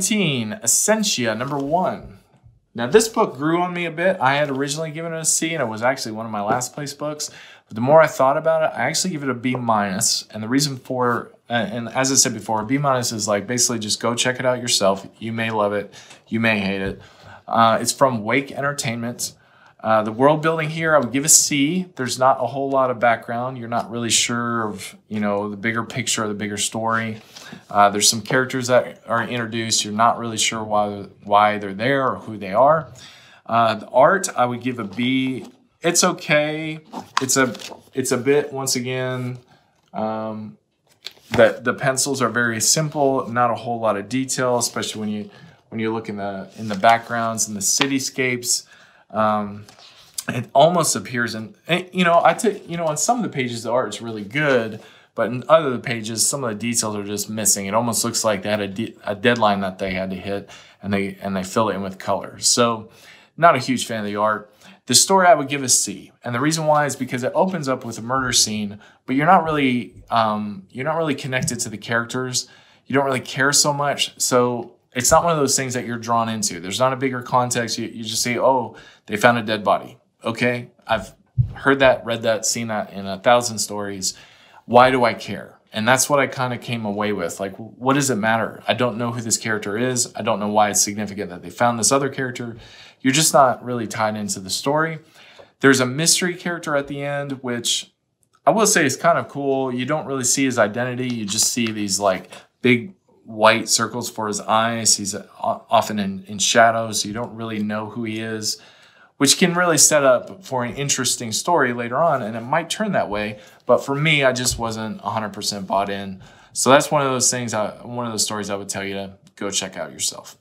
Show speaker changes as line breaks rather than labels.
17, Essentia, number 1. Now, this book grew on me a bit. I had originally given it a C, and it was actually one of my last place books. But the more I thought about it, I actually give it a B-. And the reason for, and as I said before, a B- is like basically just go check it out yourself. You may love it. You may hate it. It's from Wake Entertainment. The world building here, I would give a C. There's not a whole lot of background. You're not really sure of, the bigger picture or the bigger story. There's some characters that are introduced. You're not really sure why they're there or who they are. The art, I would give a B. It's okay. It's a bit, once again, the pencils are very simple, not a whole lot of detail, especially when you look in the backgrounds and the cityscapes. It almost appears on some of the pages the art is really good, but in other pages some of the details are just missing. It almost looks like they had a deadline that they had to hit, and they fill it in with color. So not a huge fan of the art. The story I would give a C, and the reason why is because it opens up with a murder scene, but you're not really connected to the characters. You don't really care so much, so it's not one of those things that you're drawn into. There's not a bigger context. You just say, oh, they found a dead body. Okay, I've heard that, read that, seen that in 1,000 stories. Why do I care? And that's what I kind of came away with. Like, what does it matter? I don't know who this character is. I don't know why it's significant that they found this other character. You're just not really tied into the story. There's a mystery character at the end, which I will say is kind of cool. You don't really see his identity. You just see these like big white circles for his eyes. He's often in shadows, so you don't really know who he is, which can really set up for an interesting story later on, and it might turn that way. But for me, I just wasn't 100% bought in. So that's one of those things, one of those stories I would tell you to go check out yourself.